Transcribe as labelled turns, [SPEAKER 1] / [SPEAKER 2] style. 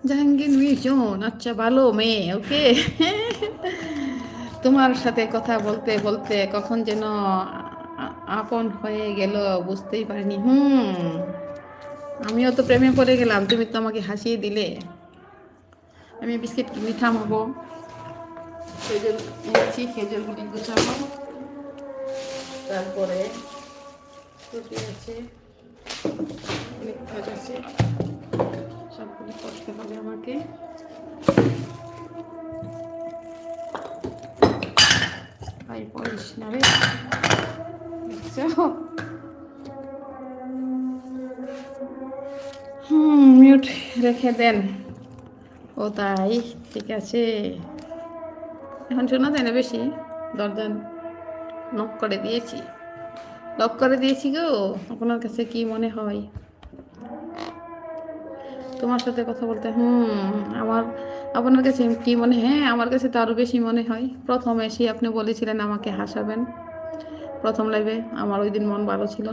[SPEAKER 1] Jahangir mission, আচ্ছা ভালো মেয়ে, ওকে। তোমার সাথে কথা বলতে বলতে কখন যেন আপন হয়ে গেল, বুঝতেই পারিনি। আমিও তো প্রেমে পড়ে গেলাম, তুমি তো আমাকে হাসিয়ে দিলে। আমি বিস্কিট কিনে থামাবো, খেজুর এনেছি, খেজুরগুলি গুছাবো, তারপরে রুটি আছে, অনেক কাজ আছে, সবগুলি করতে হবে আমাকে। ভাই পড়িস না রে, দেখছো? মিউট রেখে দেন। ও তাই, ঠিক আছে। এখন শোনা যায় না বেশি, দরজা নক করে দিয়েছি, লক করে দিয়েছি গো। আপনার কাছে কি মনে হয় তোমার সাথে কথা বলতে? আমার, আপনার কাছে কি মনে? হ্যাঁ, আমার কাছে তো আরো বেশি মনে হয়। প্রথম এসে আপনি বলেছিলেন আমাকে হাসাবেন, প্রথম লাইভে। আমার ওই দিন মন ভালো ছিল।